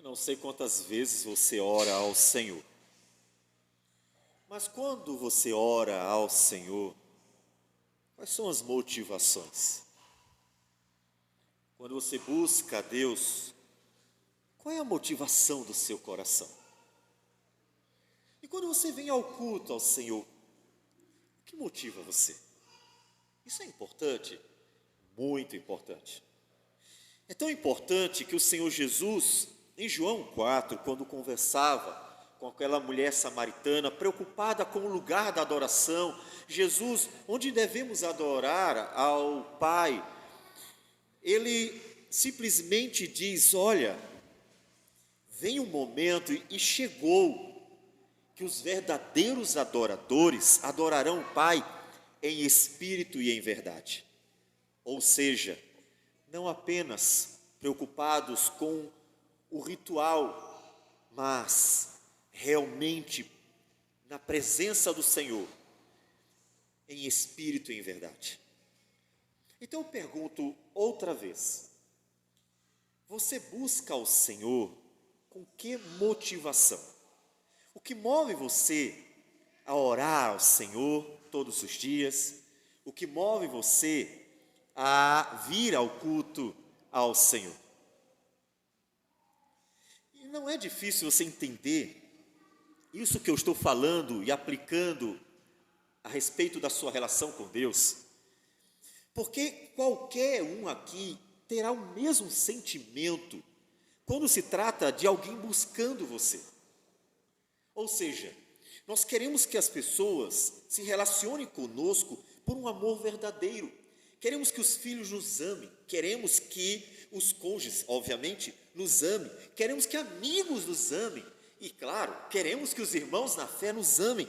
Eu não sei quantas vezes você ora ao Senhor, mas quando você ora ao Senhor, quais são as motivações? Quando você busca a Deus, qual é a motivação do seu coração? E quando você vem ao culto ao Senhor, o que motiva você? Isso é importante, muito importante. É tão importante que o Senhor Jesus, em João 4, quando conversava com aquela mulher samaritana, preocupada com o lugar da adoração, Jesus, onde devemos adorar ao Pai, ele simplesmente diz: olha, vem um momento e chegou que os verdadeiros adoradores adorarão o Pai em espírito e em verdade. Ou seja, não apenas preocupados com o ritual, mas realmente na presença do Senhor, em espírito e em verdade. Então eu pergunto outra vez: você busca o Senhor com que motivação? O que move você a orar ao Senhor todos os dias? O que move você a vir ao culto ao Senhor? E não é difícil você entender isso que eu estou falando e aplicando a respeito da sua relação com Deus, porque qualquer um aqui terá o mesmo sentimento quando se trata de alguém buscando você. Ou seja, nós queremos que as pessoas se relacionem conosco por um amor verdadeiro. Queremos que os filhos nos amem, queremos que os cônjuges, obviamente, nos amem, queremos que amigos nos amem e, claro, queremos que os irmãos na fé nos amem,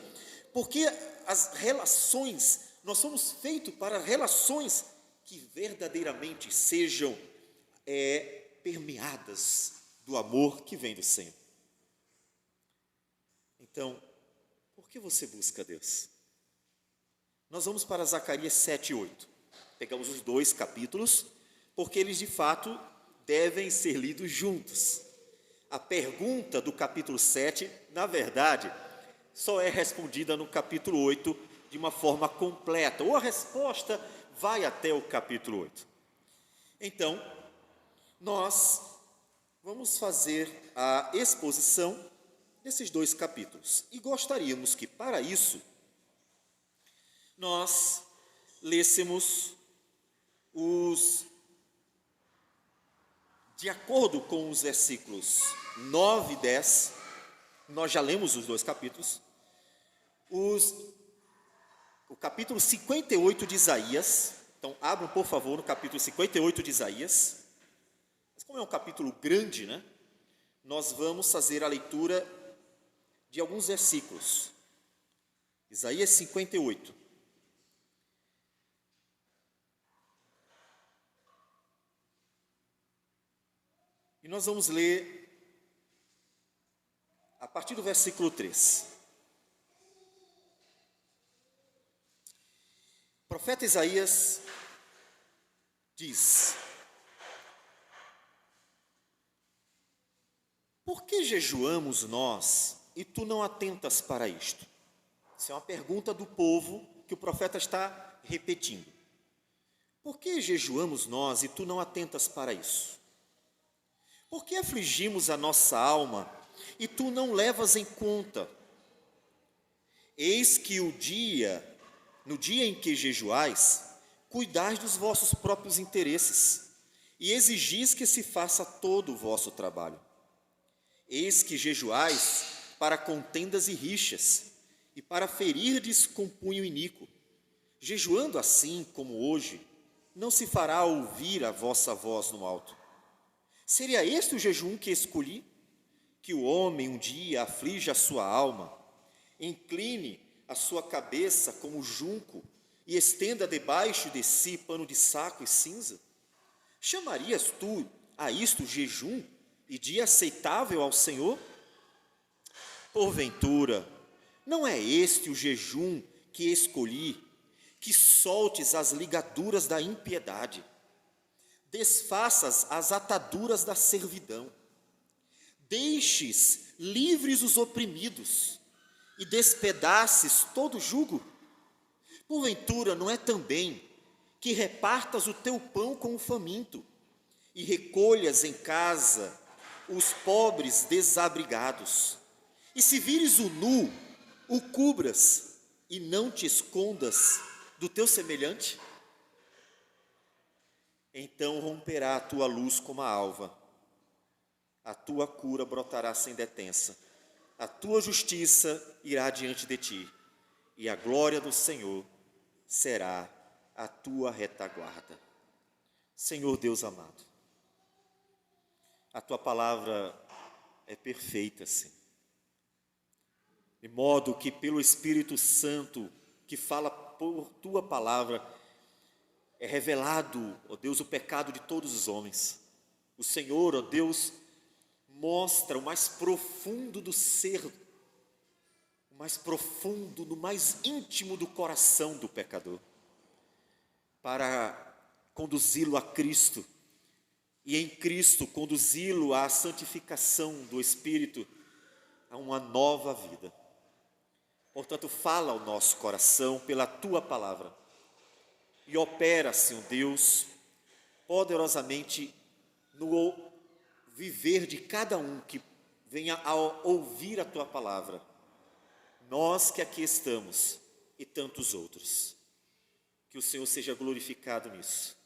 porque as relações, nós somos feitos para relações que verdadeiramente sejam permeadas do amor que vem do Senhor. Então, por que você busca Deus? Nós vamos para Zacarias 7 e 8. Pegamos os dois capítulos, porque eles de fato devem ser lidos juntos. A pergunta do capítulo 7, na verdade, só é respondida no capítulo 8 de uma forma completa, ou a resposta vai até o capítulo 8. Então, nós vamos fazer a exposição desses dois capítulos. E gostaríamos que, para isso, nós lêssemos de acordo com os versículos 9 e 10, nós já lemos os dois capítulos, o capítulo 58 de Isaías. Então, abram, por favor, no capítulo 58 de Isaías. Mas como é um capítulo grande, né? Nós vamos fazer a leitura de alguns versículos. Isaías 58. E nós vamos ler a partir do versículo 3. O profeta Isaías diz: por que jejuamos nós e tu não atentas para isto? Essa é uma pergunta do povo que o profeta está repetindo. Por que jejuamos nós e tu não atentas para isso? Por que afligimos a nossa alma e tu não levas em conta? Eis que no dia em que jejuais, cuidais dos vossos próprios interesses e exigis que se faça todo o vosso trabalho. Eis que jejuais para contendas e rixas, e para ferirdes com punho iníquo. Jejuando assim como hoje, não se fará ouvir a vossa voz no alto. Seria este o jejum que escolhi? Que o homem um dia aflige a sua alma, incline a sua cabeça como junco e estenda debaixo de si pano de saco e cinza? Chamarias tu a isto jejum e dia aceitável ao Senhor? Porventura, não é este o jejum que escolhi, que soltes as ligaduras da impiedade, desfaças as ataduras da servidão, deixes livres os oprimidos e despedaces todo jugo? Porventura não é também que repartas o teu pão com o faminto e recolhas em casa os pobres desabrigados? E se vires o nu, o cubras e não te escondas do teu semelhante? Então romperá a tua luz como a alva, a tua cura brotará sem detença, a tua justiça irá diante de ti, e a glória do Senhor será a tua retaguarda. Senhor Deus amado, a tua palavra é perfeita, Senhor, de modo que pelo Espírito Santo que fala por tua palavra, é revelado, ó Deus, o pecado de todos os homens. O Senhor, ó Deus, mostra o mais profundo do ser, o mais profundo, no mais íntimo do coração do pecador, para conduzi-lo a Cristo, e em Cristo conduzi-lo à santificação do Espírito, a uma nova vida. Portanto, fala ao nosso coração pela tua palavra, e opera, Senhor Deus, poderosamente no viver de cada um que venha a ouvir a tua palavra, nós que aqui estamos e tantos outros. Que o Senhor seja glorificado nisso,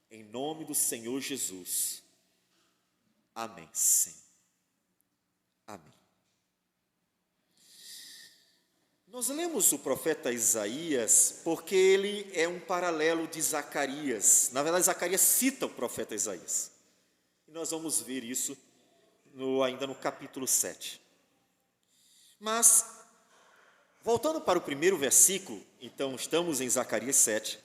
em nome do Senhor Jesus. Amém, Senhor. Amém. Nós lemos o profeta Isaías porque ele é um paralelo de Zacarias. Na verdade, Zacarias cita o profeta Isaías. E nós vamos ver isso ainda no capítulo 7. Mas, voltando para o primeiro versículo, então estamos em Zacarias 7.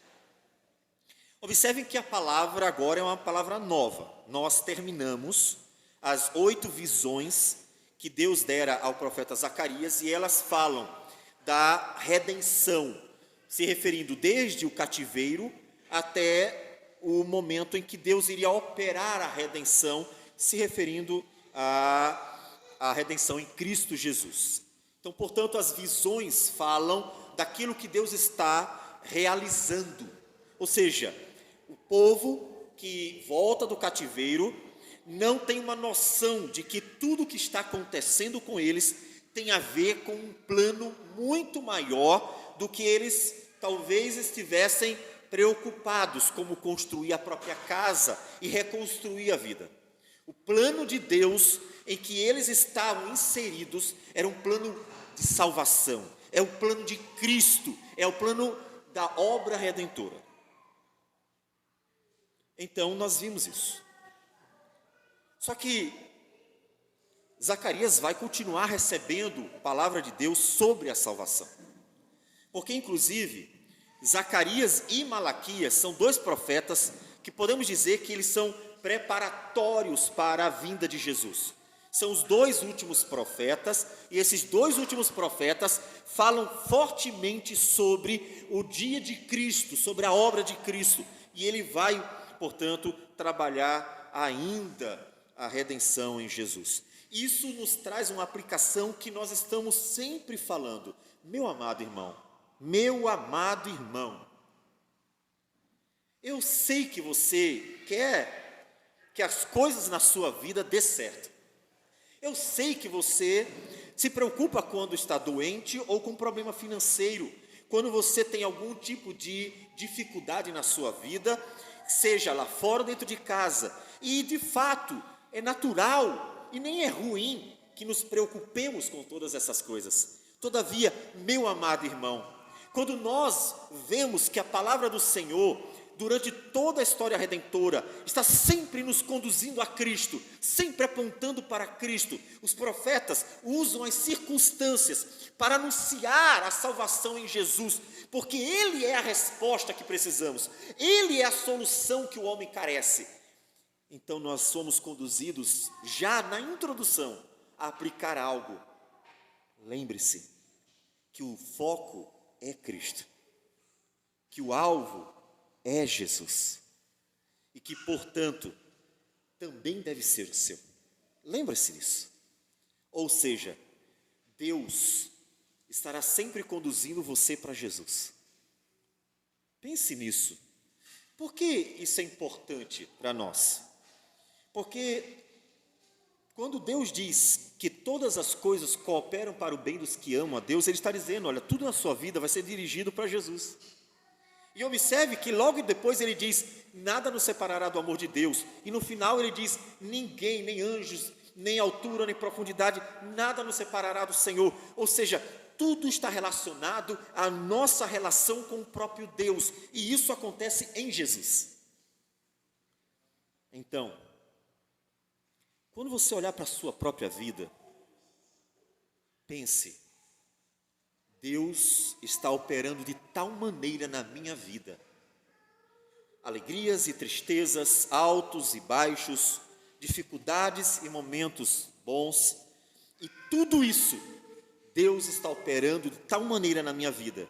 Observem que a palavra agora é uma palavra nova. Nós terminamos as 8 visões que Deus dera ao profeta Zacarias e elas falam da redenção, se referindo desde o cativeiro até o momento em que Deus iria operar a redenção, se referindo à redenção em Cristo Jesus. Então, portanto, as visões falam daquilo que Deus está realizando, ou seja, o povo que volta do cativeiro não tem uma noção de que tudo que está acontecendo com eles tem a ver com um plano muito maior do que eles talvez estivessem preocupados, como construir a própria casa e reconstruir a vida. O plano de Deus em que eles estavam inseridos era um plano de salvação, é o plano de Cristo, é o plano da obra redentora. Então nós vimos isso. Só que Zacarias vai continuar recebendo a palavra de Deus sobre a salvação. Porque, inclusive, Zacarias e Malaquias são 2 profetas que podemos dizer que eles são preparatórios para a vinda de Jesus. São os 2 últimos profetas, e esses 2 últimos profetas falam fortemente sobre o dia de Cristo, sobre a obra de Cristo. E ele vai, portanto, trabalhar ainda a redenção em Jesus. Isso nos traz uma aplicação que nós estamos sempre falando. Meu amado irmão, eu sei que você quer que as coisas na sua vida dê certo. Eu sei que você se preocupa quando está doente ou com problema financeiro, quando você tem algum tipo de dificuldade na sua vida, seja lá fora ou dentro de casa. E, de fato, é natural e nem é ruim que nos preocupemos com todas essas coisas. Todavia, meu amado irmão, quando nós vemos que a palavra do Senhor, durante toda a história redentora, está sempre nos conduzindo a Cristo, sempre apontando para Cristo, os profetas usam as circunstâncias para anunciar a salvação em Jesus, porque Ele é a resposta que precisamos, Ele é a solução que o homem carece. Então nós somos conduzidos, já na introdução, a aplicar algo. Lembre-se que o foco é Cristo, que o alvo é Jesus, e que, portanto, também deve ser o seu. lembre-se disso. Ou seja, Deus estará sempre conduzindo você para Jesus. Pense nisso. Por que isso é importante para nós? Porque quando Deus diz que todas as coisas cooperam para o bem dos que amam a Deus, Ele está dizendo, olha, tudo na sua vida vai ser dirigido para Jesus. E observe que logo depois Ele diz, nada nos separará do amor de Deus. E no final Ele diz, ninguém, nem anjos, nem altura, nem profundidade, nada nos separará do Senhor. Ou seja, tudo está relacionado à nossa relação com o próprio Deus. E isso acontece em Jesus. Então, quando você olhar para a sua própria vida, pense, Deus está operando de tal maneira na minha vida. Alegrias e tristezas, altos e baixos, dificuldades e momentos bons. E tudo isso, Deus está operando de tal maneira na minha vida,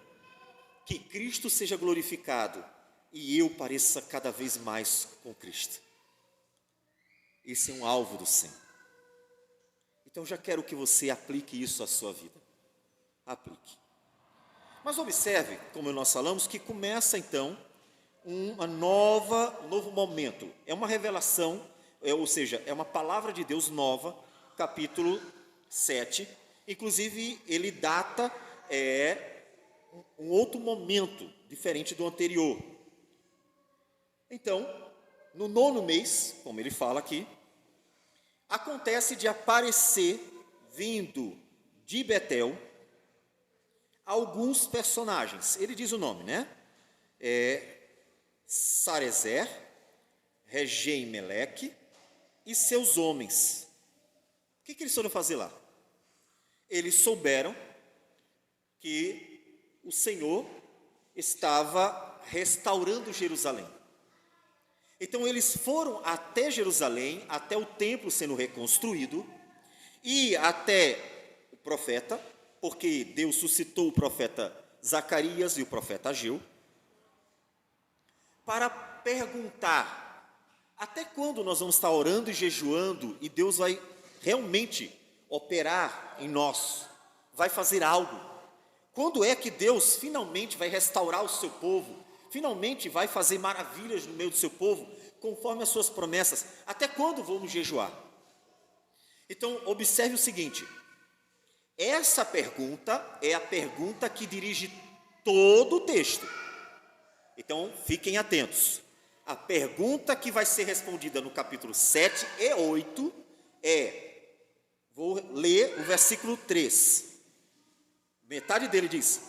que Cristo seja glorificado e eu pareça cada vez mais com Cristo. Esse é um alvo do Senhor. Então já quero que você aplique isso à sua vida. Aplique. Mas observe, como nós falamos, que começa então um novo momento. É uma revelação, ou seja, é uma palavra de Deus nova, capítulo 7. Inclusive, ele data um outro momento, diferente do anterior. Então, no 9º mês, como ele fala aqui, acontece de aparecer, vindo de Betel, alguns personagens. Ele diz o nome, né? Sarezer, Regem Meleque e seus homens. O que eles foram fazer lá? Eles souberam que o Senhor estava restaurando Jerusalém. Então eles foram até Jerusalém, até o templo sendo reconstruído, e até o profeta, porque Deus suscitou o profeta Zacarias e o profeta Ageu, para perguntar, até quando nós vamos estar orando e jejuando, e Deus vai realmente operar em nós, vai fazer algo? Quando é que Deus finalmente vai restaurar o seu povo? Finalmente vai fazer maravilhas no meio do seu povo, conforme as suas promessas? Até quando vamos jejuar? Então, observe o seguinte, essa pergunta é a pergunta que dirige todo o texto. Então, fiquem atentos. A pergunta que vai ser respondida no capítulo 7 e 8 vou ler o versículo 3. Metade dele diz,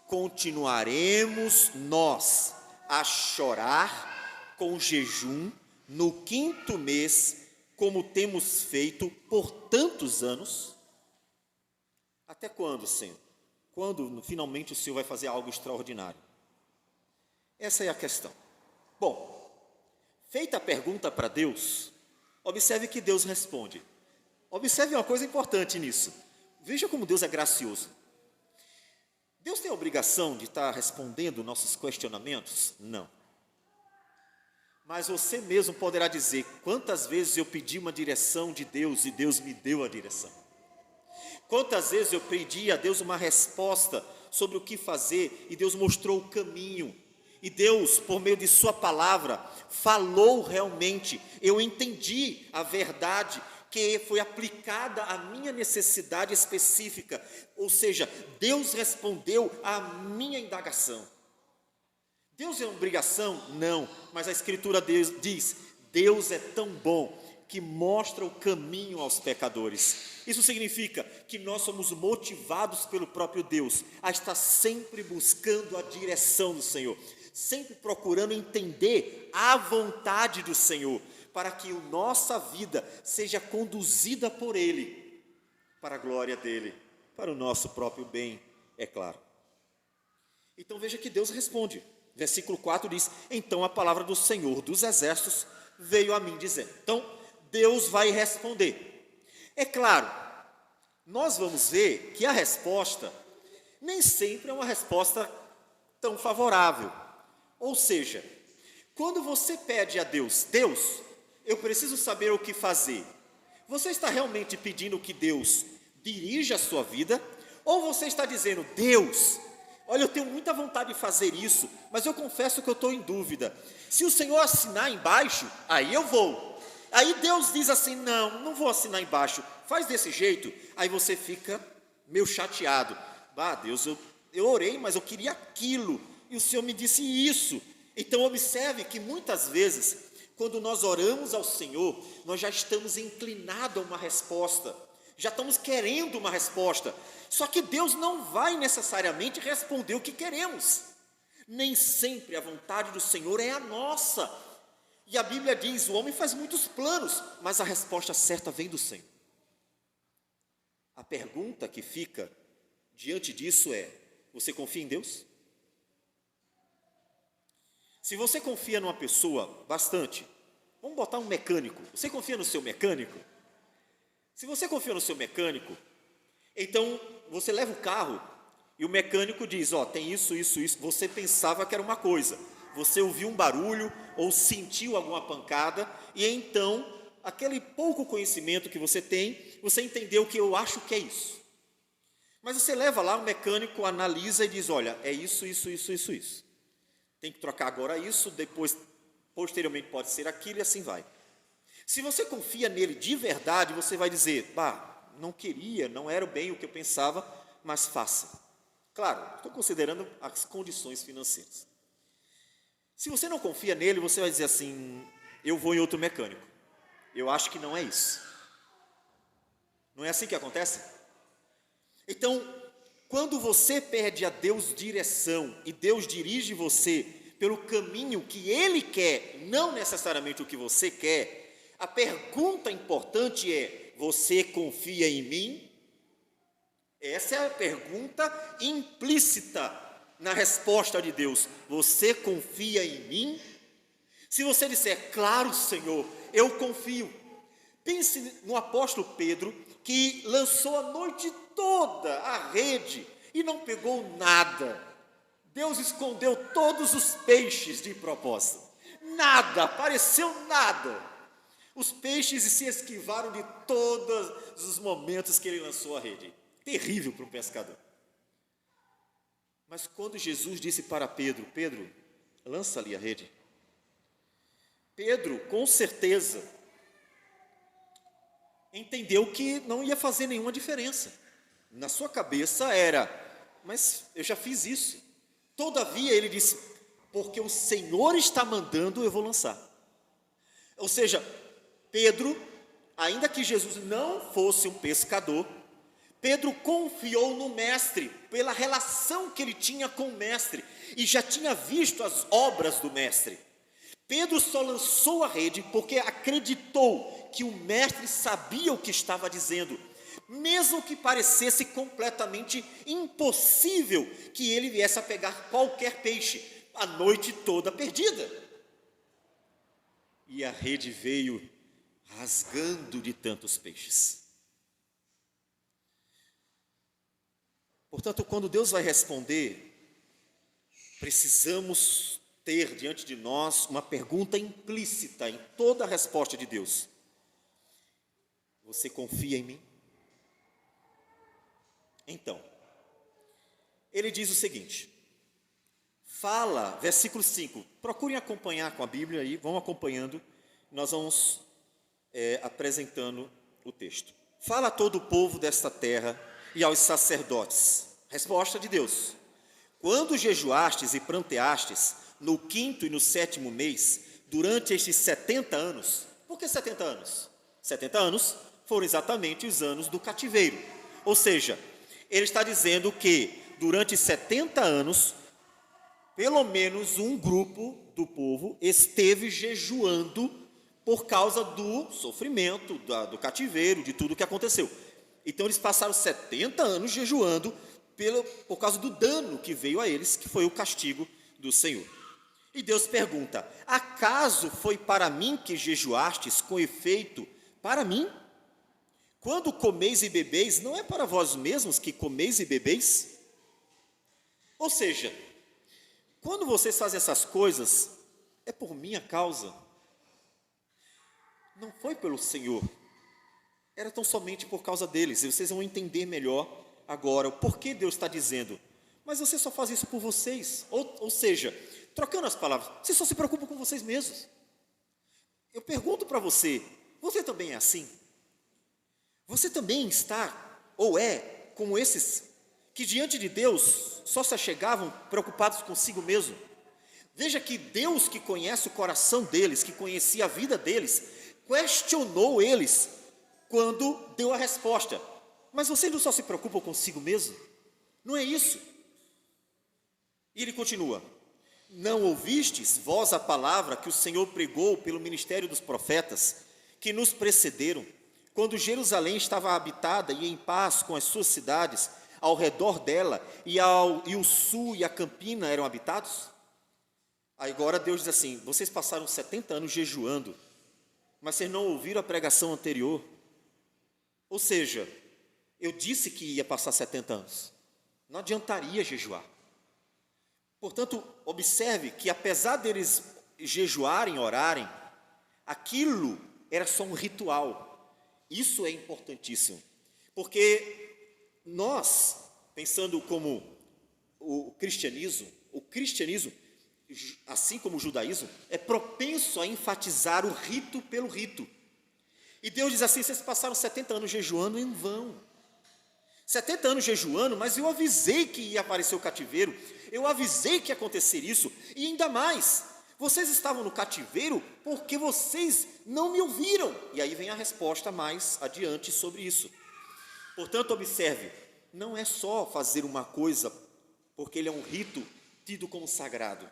continuaremos nós a chorar com jejum no 5º mês, como temos feito por tantos anos? Até quando, Senhor? Quando finalmente o Senhor vai fazer algo extraordinário? Essa é a questão. Bom, feita a pergunta para Deus, observe que Deus responde. Observe uma coisa importante nisso. Veja como Deus é gracioso. Deus tem a obrigação de estar respondendo nossos questionamentos? Não. Mas você mesmo poderá dizer, quantas vezes eu pedi uma direção de Deus e Deus me deu a direção? Quantas vezes eu pedi a Deus uma resposta sobre o que fazer e Deus mostrou o caminho? E Deus, por meio de sua palavra, falou realmente. Eu entendi a verdade que foi aplicada à minha necessidade específica. Ou seja, Deus respondeu à minha indagação. Deus é uma obrigação? Não, mas a Escritura diz, Deus é tão bom que mostra o caminho aos pecadores. Isso significa que nós somos motivados pelo próprio Deus a estar sempre buscando a direção do Senhor, sempre procurando entender a vontade do Senhor, para que a nossa vida seja conduzida por Ele, para a glória dEle, para o nosso próprio bem, é claro. Então veja que Deus responde. Versículo 4 diz, então a palavra do Senhor dos Exércitos veio a mim dizendo. Então, Deus vai responder. É claro, nós vamos ver que a resposta nem sempre é uma resposta tão favorável. Ou seja, quando você pede a Deus, Deus, eu preciso saber o que fazer, Você está realmente pedindo que Deus dirija a sua vida? Ou você está dizendo, Deus, olha, eu tenho muita vontade de fazer isso, mas eu confesso que eu estou em dúvida. Se o Senhor assinar embaixo, aí eu vou. Aí Deus diz assim, não vou assinar embaixo, faz desse jeito. Aí você fica meio chateado. Deus, eu orei, mas eu queria aquilo, e o Senhor me disse isso. Então observe que muitas vezes, quando nós oramos ao Senhor, nós já estamos inclinados a uma resposta, já estamos querendo uma resposta, só que Deus não vai necessariamente responder o que queremos. Nem sempre a vontade do Senhor é a nossa. E a Bíblia diz, o homem faz muitos planos, mas a resposta certa vem do Senhor. A pergunta que fica diante disso é, você confia em Deus? Se você confia numa pessoa bastante, vamos botar um mecânico, você confia no seu mecânico? Se você confia no seu mecânico, então você leva o carro e o mecânico diz, tem isso, você pensava que era uma coisa, você ouviu um barulho ou sentiu alguma pancada e então, aquele pouco conhecimento que você tem, você entendeu que eu acho que é isso. Mas você leva lá, o mecânico analisa e diz, olha, é isso. Tem que trocar agora isso, depois, posteriormente pode ser aquilo e assim vai. Se você confia nele de verdade, você vai dizer, não queria, não era bem o que eu pensava, mas faça. Claro, estou considerando as condições financeiras. Se você não confia nele, você vai dizer assim, eu vou em outro mecânico. Eu acho que não é isso. Não é assim que acontece? Então, quando você pede a Deus direção e Deus dirige você pelo caminho que Ele quer, não necessariamente o que você quer, a pergunta importante é, você confia em mim? Essa é a pergunta implícita na resposta de Deus. Você confia em mim? Se você disser, claro, Senhor, eu confio. Pense no apóstolo Pedro, que lançou a noite toda a rede e não pegou nada. Deus escondeu todos os peixes de propósito. Nada, apareceu nada. Os peixes se esquivaram de todos os momentos que ele lançou a rede. Terrível para um pescador. Mas quando Jesus disse para Pedro, Pedro, lança ali a rede. Pedro, com certeza, entendeu que não ia fazer nenhuma diferença. Na sua cabeça era, mas eu já fiz isso. Todavia ele disse, porque o Senhor está mandando, eu vou lançar. Ou seja, Pedro, ainda que Jesus não fosse um pescador, Pedro confiou no mestre, pela relação que ele tinha com o mestre, e já tinha visto as obras do mestre. Pedro só lançou a rede porque acreditou que o mestre sabia o que estava dizendo, mesmo que parecesse completamente impossível que ele viesse a pegar qualquer peixe, a noite toda perdida. E a rede veio rasgando de tantos peixes. Portanto, quando Deus vai responder, precisamos ter diante de nós uma pergunta implícita em toda a resposta de Deus. Você confia em mim? Então, ele diz o seguinte, fala, versículo 5, procurem acompanhar com a Bíblia aí, vão acompanhando, nós vamos apresentando o texto. Fala a todo o povo desta terra e aos sacerdotes. Resposta de Deus. Quando jejuastes e pranteastes, no 5º e no 7º mês, durante estes 70 anos, por que 70 anos? 70 anos foram exatamente os anos do cativeiro. Ou seja, ele está dizendo que durante 70 anos, pelo menos um grupo do povo esteve jejuando por causa do sofrimento, do cativeiro, de tudo que aconteceu. Então eles passaram 70 anos jejuando por causa do dano que veio a eles, que foi o castigo do Senhor. E Deus pergunta, acaso foi para mim que jejuastes com efeito para mim? Quando comeis e bebeis, não é para vós mesmos que comeis e bebeis? Ou seja, quando vocês fazem essas coisas, é por minha causa. Não foi pelo Senhor. era tão somente por causa deles. E vocês vão entender melhor agora o porquê Deus está dizendo, mas você só faz isso por vocês. Ou seja, trocando as palavras, você só se preocupa com vocês mesmos. Eu pergunto para você, você também é assim? Você também está, ou é, como esses, que diante de Deus só se achegavam preocupados consigo mesmo? Veja que Deus, que conhece o coração deles, que conhecia a vida deles, questionou eles quando deu a resposta. Mas vocês não só se preocupam consigo mesmo? Não é isso? E ele continua: não ouvistes vós a palavra que o Senhor pregou pelo ministério dos profetas, que nos precederam, quando Jerusalém estava habitada e em paz com as suas cidades, ao redor dela, e o sul e a campina eram habitados? Aí agora Deus diz assim: vocês passaram 70 anos jejuando, mas vocês não ouviram a pregação anterior. Ou seja, eu disse que ia passar 70 anos, não adiantaria jejuar. Portanto, observe que apesar deles jejuarem, orarem, aquilo era só um ritual. Isso é importantíssimo, porque nós, pensando como o cristianismo, assim como o judaísmo, é propenso a enfatizar o rito pelo rito. E Deus diz assim: vocês passaram 70 anos jejuando em vão. 70 anos jejuando, mas eu avisei que ia aparecer o cativeiro, eu avisei que ia acontecer isso, e ainda mais, vocês estavam no cativeiro porque vocês não me ouviram. E aí vem a resposta mais adiante sobre isso. Portanto, observe, não é só fazer uma coisa porque ele é um rito tido como sagrado.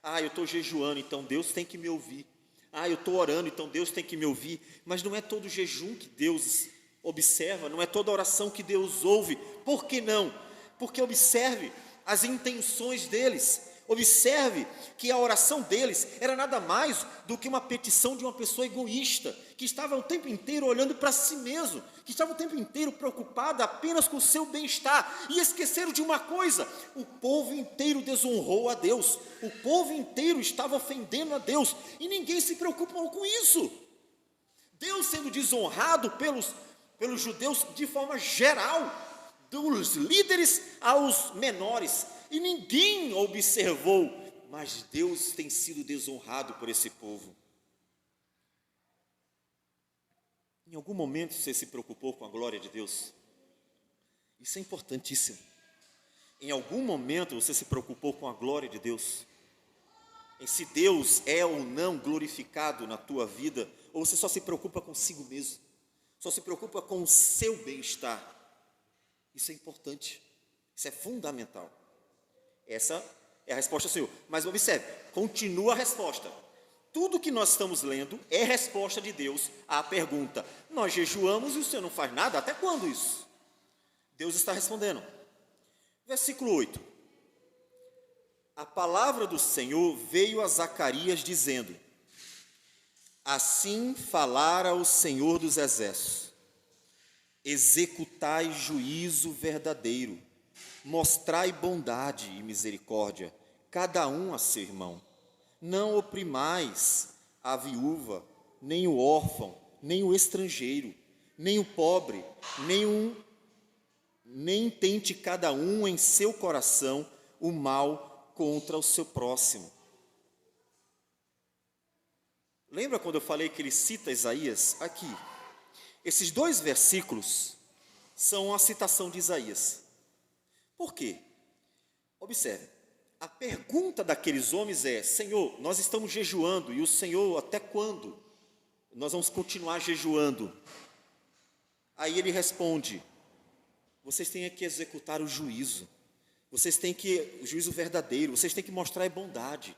Ah, eu estou jejuando, então Deus tem que me ouvir. Ah, eu estou orando, então Deus tem que me ouvir. Mas não é todo jejum que Deus observa, não é toda oração que Deus ouve. Por que não? Porque observe as intenções deles. Observe que a oração deles era nada mais do que uma petição de uma pessoa egoísta, que estava o tempo inteiro olhando para si mesmo, que estava o tempo inteiro preocupada apenas com o seu bem-estar, e esqueceram de uma coisa: o povo inteiro desonrou a Deus, o povo inteiro estava ofendendo a Deus, e ninguém se preocupou com isso. Deus sendo desonrado pelos judeus de forma geral, dos líderes aos menores, e ninguém observou, mas Deus tem sido desonrado por esse povo. Em algum momento você se preocupou com a glória de Deus? Isso é importantíssimo. Em algum momento você se preocupou com a glória de Deus? Em se Deus é ou não glorificado na tua vida, ou você só se preocupa consigo mesmo? Só se preocupa com o seu bem-estar? Isso é importante, isso é fundamental. Essa é a resposta do Senhor. Mas observe, continua a resposta. Tudo que nós estamos lendo é resposta de Deus à pergunta: nós jejuamos e o Senhor não faz nada? Até quando isso? Deus está respondendo. Versículo 8. A palavra do Senhor veio a Zacarias dizendo: assim falara o Senhor dos exércitos, executai juízo verdadeiro, mostrai bondade e misericórdia, cada um a seu irmão. Não oprimais a viúva, nem o órfão, nem o estrangeiro, nem o pobre, nem tente cada um em seu coração o mal contra o seu próximo. Lembra quando eu falei que ele cita Isaías? Aqui, esses 2 versículos são a citação de Isaías. Por quê? Observe, a pergunta daqueles homens é: Senhor, nós estamos jejuando, e o Senhor, até quando nós vamos continuar jejuando? Aí ele responde: vocês têm que executar o juízo, o juízo verdadeiro, vocês têm que mostrar a bondade,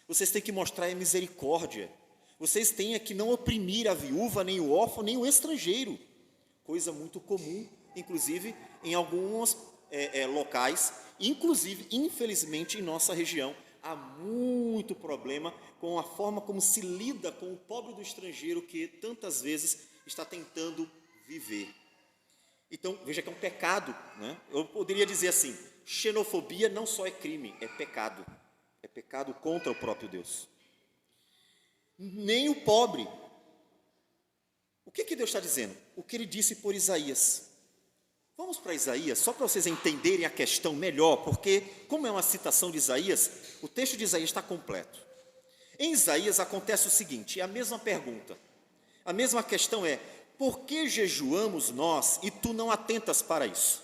vocês têm que mostrar a misericórdia, vocês têm que não oprimir a viúva, nem o órfão, nem o estrangeiro, coisa muito comum, inclusive em alguns locais, inclusive, infelizmente, em nossa região, há muito problema com a forma como se lida com o pobre do estrangeiro que tantas vezes está tentando viver. Então, veja que é um pecado, né? Eu poderia dizer assim: xenofobia não só é crime, é pecado contra o próprio Deus. Nem o pobre, O que Deus está dizendo? O que ele disse por Isaías. Vamos para Isaías, só para vocês entenderem a questão melhor, porque como é uma citação de Isaías, o texto de Isaías está completo. Em Isaías acontece o seguinte, é a mesma pergunta, a mesma questão é, por que jejuamos nós e tu não atentas para isso?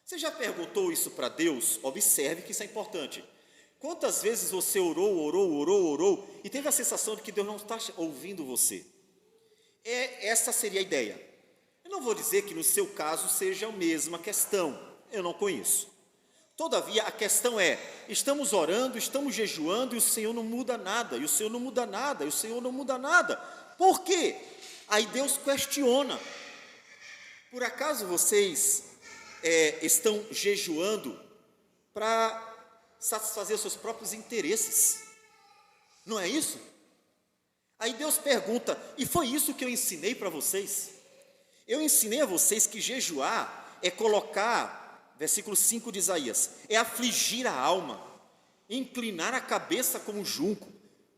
Você já perguntou isso para Deus? Observe que isso é importante. Quantas vezes você orou e teve a sensação de que Deus não está ouvindo você? Essa seria a ideia. Eu não vou dizer que no seu caso seja a mesma questão, eu não conheço. Todavia, a questão é, estamos orando, estamos jejuando e o Senhor não muda nada, e o Senhor não muda nada, e o Senhor não muda nada. Por quê? Aí Deus questiona. Por acaso vocês estão jejuando para satisfazer os seus próprios interesses? Não é isso? Aí Deus pergunta, e foi isso que eu ensinei para vocês? Eu ensinei a vocês que jejuar é colocar, versículo 5 de Isaías, é afligir a alma, inclinar a cabeça como junco.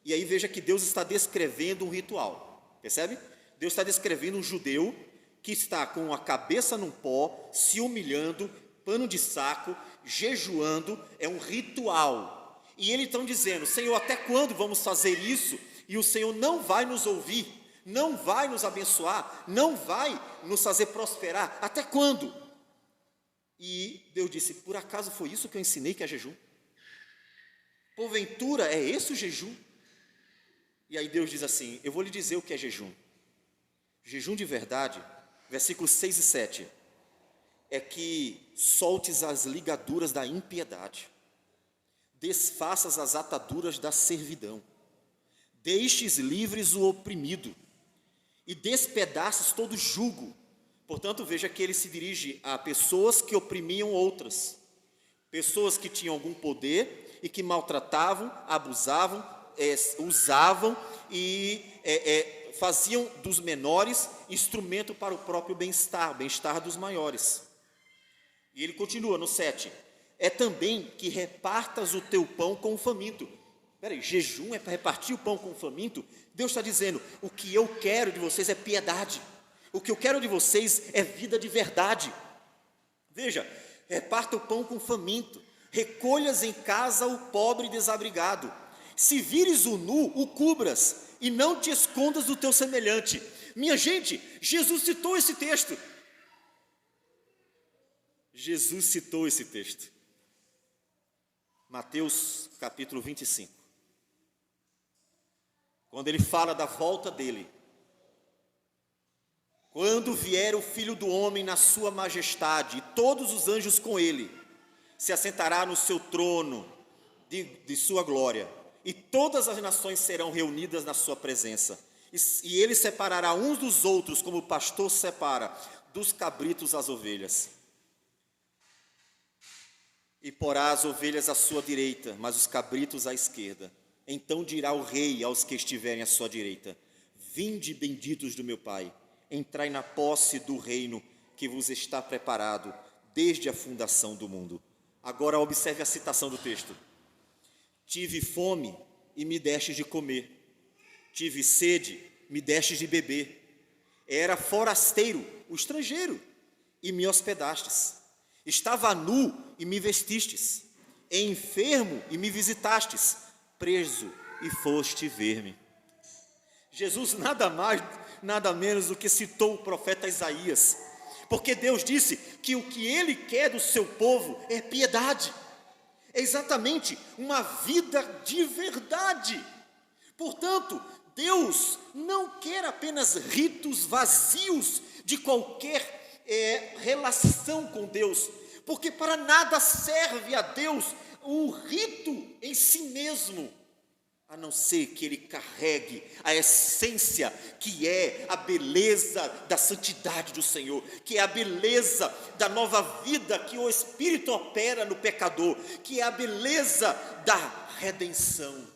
E aí veja que Deus está descrevendo um ritual, percebe? Deus está descrevendo um judeu que está com a cabeça num pó, se humilhando, pano de saco, jejuando, é um ritual. E eles estão dizendo, Senhor, até quando vamos fazer isso? E o Senhor não vai nos ouvir, não vai nos abençoar, não vai nos fazer prosperar, até quando? E Deus disse, por acaso foi isso que eu ensinei que é jejum? Porventura é esse o jejum? E aí Deus diz assim, eu vou lhe dizer o que é jejum. Jejum de verdade, versículos 6 e 7, é que soltes as ligaduras da impiedade, desfaças as ataduras da servidão, deixes livres o oprimido e despedaces todo jugo. Portanto, veja que ele se dirige a pessoas que oprimiam outras, pessoas que tinham algum poder e que maltratavam, abusavam, usavam e faziam dos menores instrumento para o próprio bem-estar, o bem-estar dos maiores. E ele continua no 7, é também que repartas o teu pão com o faminto. Peraí, jejum é para repartir o pão com o faminto? Deus está dizendo, o que eu quero de vocês é piedade, o que eu quero de vocês é vida de verdade. Veja, reparta o pão com o faminto, recolhas em casa o pobre desabrigado, se vires o nu, o cubras, e não te escondas do teu semelhante. Minha gente, Jesus citou esse texto. Jesus citou esse texto. Mateus capítulo 25. Quando ele fala da volta dele. Quando vier o Filho do Homem na sua majestade, e todos os anjos com ele, se assentará no seu trono de sua glória, e todas as nações serão reunidas na sua presença. E ele separará uns dos outros, como o pastor separa dos cabritos as ovelhas. E porá as ovelhas à sua direita, mas os cabritos à esquerda. Então dirá o rei aos que estiverem à sua direita, vinde benditos do meu Pai, entrai na posse do reino que vos está preparado desde a fundação do mundo. Agora observe a citação do texto. Tive fome e me destes de comer, tive sede, me destes de beber, era forasteiro, o estrangeiro, e me hospedastes, estava nu e me vestistes, enfermo e me visitastes, preso e foste ver-me. Jesus nada mais, nada menos do que citou o profeta Isaías, porque Deus disse que o que Ele quer do seu povo é piedade, é exatamente uma vida de verdade. Portanto, Deus não quer apenas ritos vazios de qualquer relação com Deus, porque para nada serve a Deus o rito em si mesmo, a não ser que ele carregue a essência que é a beleza da santidade do Senhor, que é a beleza da nova vida que o Espírito opera no pecador, que é a beleza da redenção.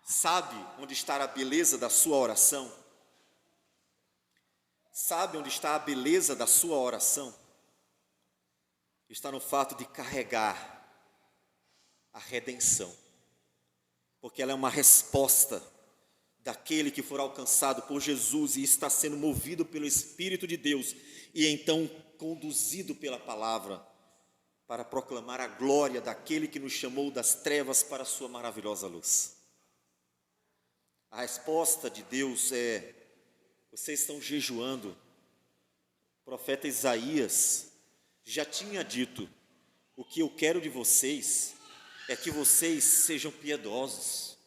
Sabe onde está a beleza da sua oração? Sabe onde está a beleza da sua oração? Está no fato de carregar a redenção, porque ela é uma resposta daquele que for alcançado por Jesus e está sendo movido pelo Espírito de Deus e então conduzido pela palavra para proclamar a glória daquele que nos chamou das trevas para a sua maravilhosa luz. A resposta de Deus é: vocês estão jejuando. O profeta Isaías já tinha dito: o que eu quero de vocês é que vocês sejam piedosos,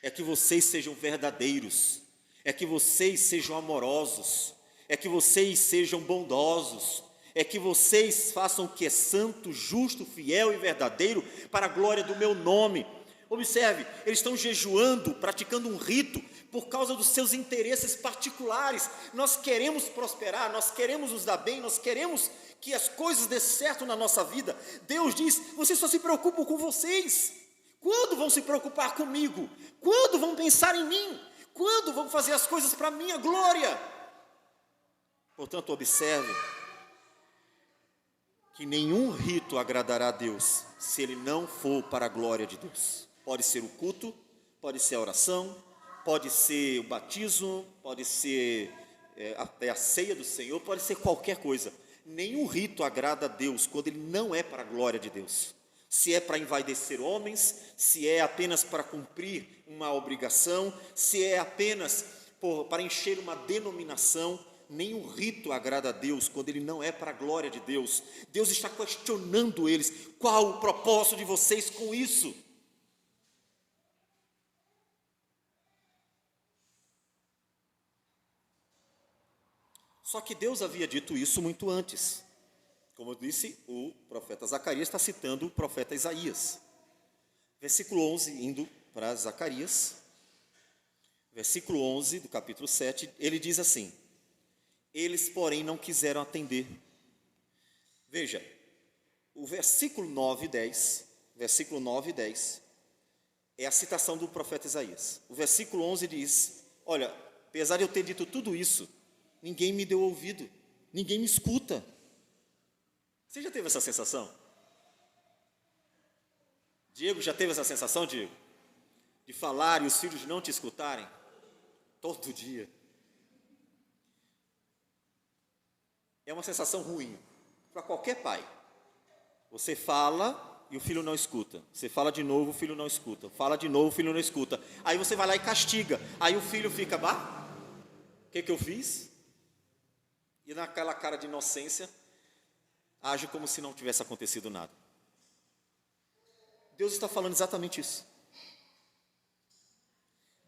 é que vocês sejam verdadeiros, é que vocês sejam amorosos, é que vocês sejam bondosos, é que vocês façam o que é santo, justo, fiel e verdadeiro para a glória do meu nome. Observe, eles estão jejuando, praticando um rito por causa dos seus interesses particulares. Nós queremos prosperar, nós queremos nos dar bem, nós queremos que as coisas dê certo na nossa vida. Deus diz: vocês só se preocupam com vocês. Quando vão se preocupar comigo? Quando vão pensar em mim? Quando vão fazer as coisas para a minha glória? Portanto, observe que nenhum rito agradará a Deus se ele não for para a glória de Deus. Pode ser o culto, pode ser a oração, pode ser o batismo, pode ser até a ceia do Senhor, pode ser qualquer coisa. Nenhum rito agrada a Deus quando ele não é para a glória de Deus. Se é para envaidecer homens, se é apenas para cumprir uma obrigação, se é apenas para encher uma denominação, nenhum rito agrada a Deus quando ele não é para a glória de Deus. Deus está questionando eles: qual o propósito de vocês com isso? Só que Deus havia dito isso muito antes. Como eu disse, o profeta Zacarias está citando o profeta Isaías. Versículo 11, indo para Zacarias, versículo 11 do capítulo 7, ele diz assim: eles, porém, não quiseram atender. Veja, o versículo 9 e 10, é a citação do profeta Isaías. O versículo 11 diz: olha, apesar de eu ter dito tudo isso, ninguém me deu ouvido, ninguém me escuta. Você já teve essa sensação? Diego, já teve essa sensação, Diego? De falar e os filhos não te escutarem? Todo dia. É uma sensação ruim para qualquer pai. Você fala e o filho não escuta. Você fala de novo, o filho não escuta. Fala de novo, o filho não escuta. Aí você vai lá e castiga. Aí o filho fica: bah, o que eu fiz? E naquela cara de inocência, age como se não tivesse acontecido nada. Deus está falando exatamente isso.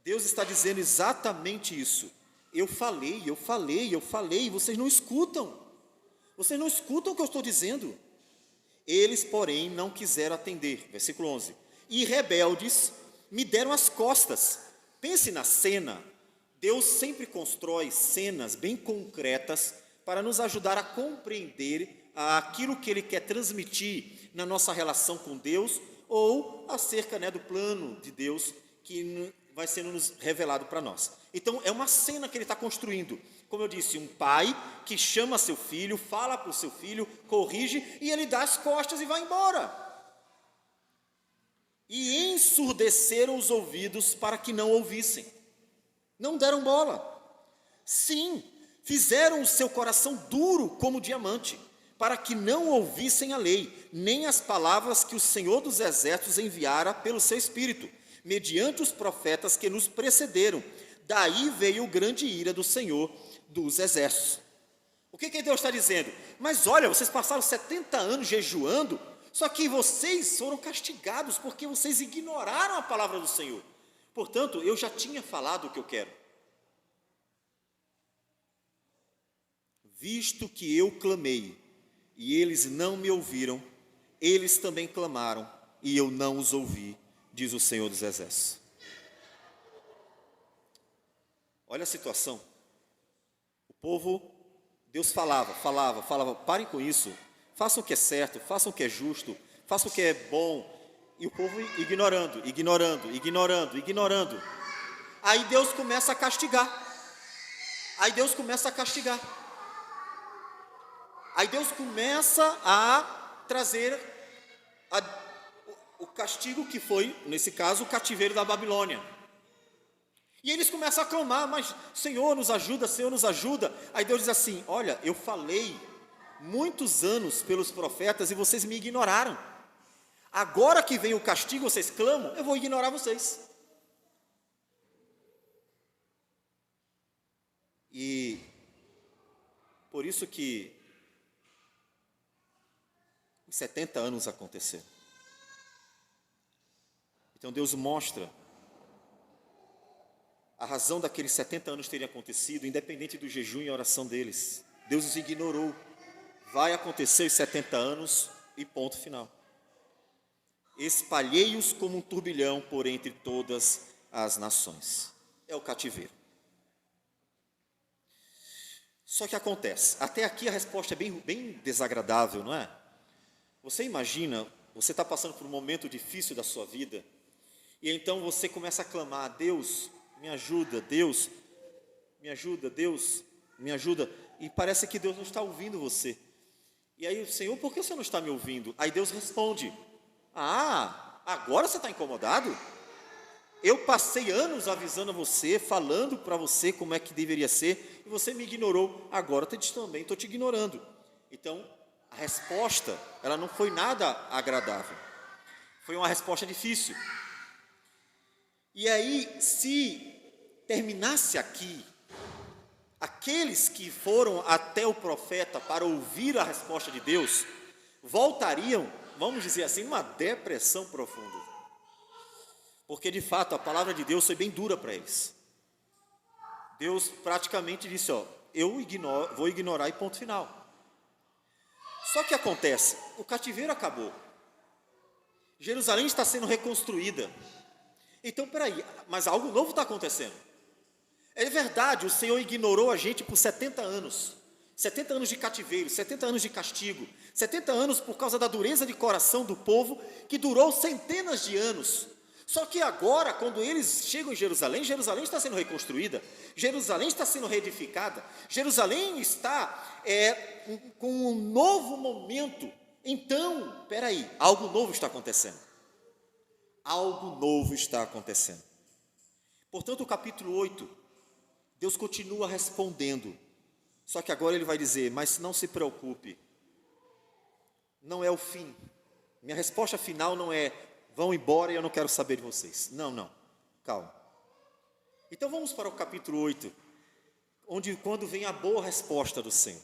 Deus está dizendo exatamente isso. Eu falei, e vocês não escutam. Vocês não escutam o que eu estou dizendo. Eles, porém, não quiseram atender. Versículo 11. E rebeldes me deram as costas. Pense na cena. Deus sempre constrói cenas bem concretas para nos ajudar a compreender aquilo que Ele quer transmitir na nossa relação com Deus, ou acerca do plano de Deus que vai sendo nos revelado para nós. Então, é uma cena que Ele está construindo. Como eu disse, um pai que chama seu filho, fala para o seu filho, corrige, e ele dá as costas e vai embora. E ensurdeceram os ouvidos para que não ouvissem. Não deram bola. Sim, fizeram o seu coração duro como diamante, para que não ouvissem a lei, nem as palavras que o Senhor dos Exércitos enviara pelo seu Espírito, mediante os profetas que nos precederam. Daí veio grande ira do Senhor dos Exércitos. O que Deus está dizendo? Mas olha, vocês passaram 70 anos jejuando, só que vocês foram castigados porque vocês ignoraram a palavra do Senhor. Portanto, eu já tinha falado o que eu quero. Visto que eu clamei e eles não me ouviram, eles também clamaram e eu não os ouvi, diz o Senhor dos Exércitos. Olha a situação. O povo, Deus falava, parem com isso, façam o que é certo, façam o que é justo, façam o que é bom. E o povo ignorando. Aí Deus começa a castigar. Aí Deus começa a trazer o castigo que foi, nesse caso, o cativeiro da Babilônia. E eles começam a clamar, mas Senhor nos ajuda, Senhor nos ajuda. Aí Deus diz assim, olha, eu falei muitos anos pelos profetas e vocês me ignoraram. Agora que vem o castigo, vocês clamam, eu vou ignorar vocês. E por isso que os 70 anos aconteceram. Então Deus mostra a razão daqueles 70 anos terem acontecido, independente do jejum e oração deles. Deus os ignorou. Vai acontecer os 70 anos e ponto final. Espalhei-os como um turbilhão por entre todas as nações. É o cativeiro. Só que acontece, até aqui a resposta é bem desagradável, não é? Você imagina, você está passando por um momento difícil da sua vida, e então você começa a clamar, Deus, me ajuda, Deus, me ajuda, Deus, me ajuda, e parece que Deus não está ouvindo você. E aí, Senhor, por que você não está me ouvindo? Aí Deus responde, agora você está incomodado? Eu passei anos avisando a você, falando para você como é que deveria ser, e você me ignorou, agora eu também estou te ignorando. Então, a resposta, ela não foi nada agradável, foi uma resposta difícil. E aí, se terminasse aqui, aqueles que foram até o profeta para ouvir a resposta de Deus, voltariam, vamos dizer assim, numa depressão profunda. Porque de fato a palavra de Deus foi bem dura para eles. Deus praticamente disse, vou ignorar e ponto final. Só que acontece, o cativeiro acabou. Jerusalém está sendo reconstruída. Então, peraí, mas algo novo está acontecendo. É verdade, o Senhor ignorou a gente por 70 anos. 70 anos de cativeiro, 70 anos de castigo, 70 anos por causa da dureza de coração do povo, que durou centenas de anos. Só que agora, quando eles chegam em Jerusalém, Jerusalém está sendo reconstruída, Jerusalém está sendo reedificada, Jerusalém está com um novo momento. Então, peraí, algo novo está acontecendo. Algo novo está acontecendo. Portanto, o capítulo 8, Deus continua respondendo, só que agora ele vai dizer, mas não se preocupe, não é o fim. Minha resposta final não é, vão embora e eu não quero saber de vocês. Não, calma. Então vamos para o capítulo 8, quando vem a boa resposta do Senhor.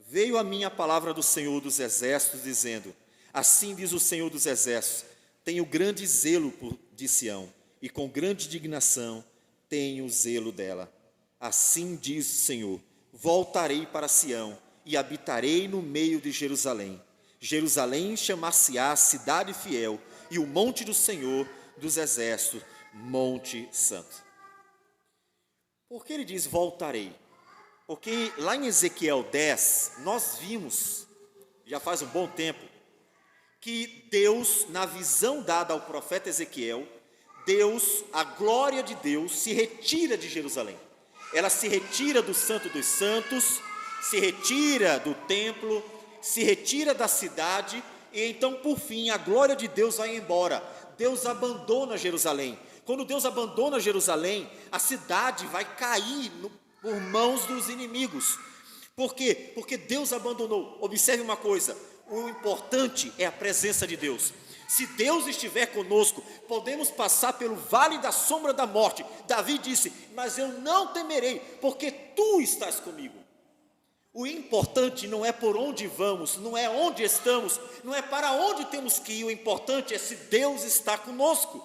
Veio a mim a palavra do Senhor dos Exércitos, dizendo, assim diz o Senhor dos Exércitos, tenho grande zelo de Sião, e com grande indignação tenho zelo dela. Assim diz o Senhor, voltarei para Sião, e habitarei no meio de Jerusalém. Jerusalém chamar-se-á cidade fiel, e o monte do Senhor dos Exércitos, monte santo. Por que ele diz voltarei? Porque lá em Ezequiel 10, nós vimos, já faz um bom tempo, que Deus, na visão dada ao profeta Ezequiel, a glória de Deus se retira de Jerusalém. Ela se retira do Santo dos Santos, se retira do templo, se retira da cidade, e então, por fim, a glória de Deus vai embora. Deus abandona Jerusalém. Quando Deus abandona Jerusalém, a cidade vai cair por mãos dos inimigos. Por quê? Porque Deus abandonou. Observe uma coisa, o importante é a presença de Deus. Se Deus estiver conosco, podemos passar pelo vale da sombra da morte. Davi disse, mas eu não temerei, porque tu estás comigo. O importante não é por onde vamos, não é onde estamos, não é para onde temos que ir, o importante é se Deus está conosco.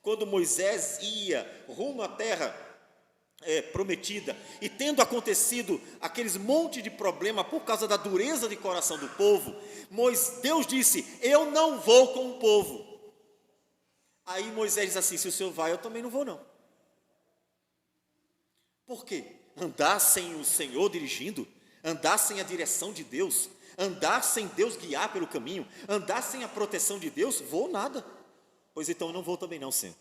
Quando Moisés ia rumo à terra prometida, e tendo acontecido aqueles monte de problema por causa da dureza de coração do povo, Deus disse, eu não vou com o povo. Aí Moisés diz assim, se o Senhor vai, eu também não vou não. Por quê? Andar sem o Senhor dirigindo, andar sem a direção de Deus, andar sem Deus guiar pelo caminho, andar sem a proteção de Deus, vou nada. Pois então eu não vou também não, Senhor.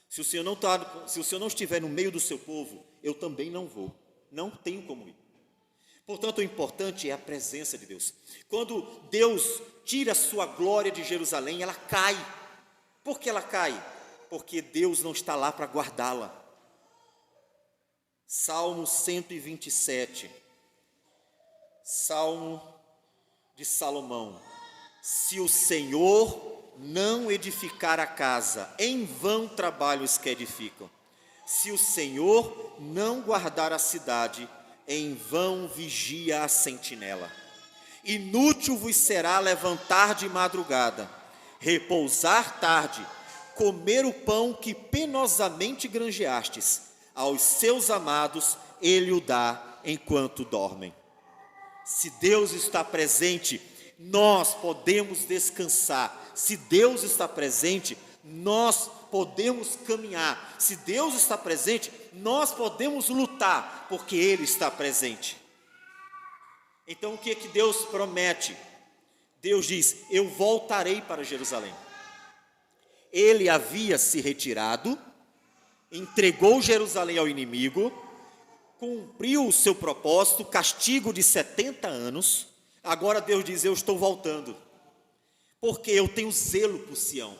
Se o Senhor não estiver no meio do seu povo, eu também não vou. Não tenho como ir. Portanto, o importante é a presença de Deus. Quando Deus tira a sua glória de Jerusalém, ela cai. Por que ela cai? Porque Deus não está lá para guardá-la. Salmo 127, Salmo de Salomão. Se o Senhor não edificar a casa, em vão trabalham os que edificam. Se o Senhor não guardar a cidade, em vão vigia a sentinela. Inútil vos será levantar de madrugada, repousar tarde, comer o pão que penosamente granjeastes. Aos seus amados ele o dá enquanto dormem. Se Deus está presente, nós podemos descansar. Se Deus está presente, nós podemos caminhar. Se Deus está presente, nós podemos lutar, porque Ele está presente. Então o que é que Deus promete? Deus diz: eu voltarei para Jerusalém. Ele havia se retirado, entregou Jerusalém ao inimigo, cumpriu o seu propósito, castigo de 70 anos. Agora Deus diz: eu estou voltando, porque eu tenho zelo por Sião.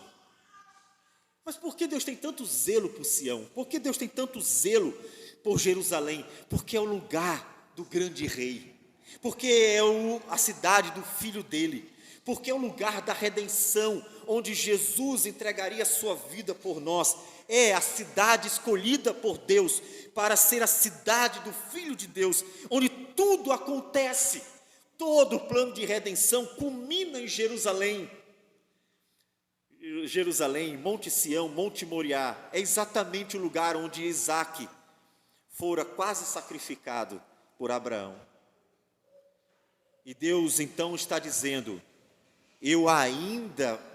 Mas por que Deus tem tanto zelo por Sião? Por que Deus tem tanto zelo por Jerusalém? Porque é o lugar do grande rei, porque é a cidade do filho dele, porque é o lugar da redenção, onde Jesus entregaria a sua vida por nós. É a cidade escolhida por Deus para ser a cidade do Filho de Deus, onde tudo acontece. Todo o plano de redenção culmina em Jerusalém. Jerusalém, Monte Sião, Monte Moriá, é exatamente o lugar onde Isaque fora quase sacrificado por Abraão. E Deus então está dizendo: eu ainda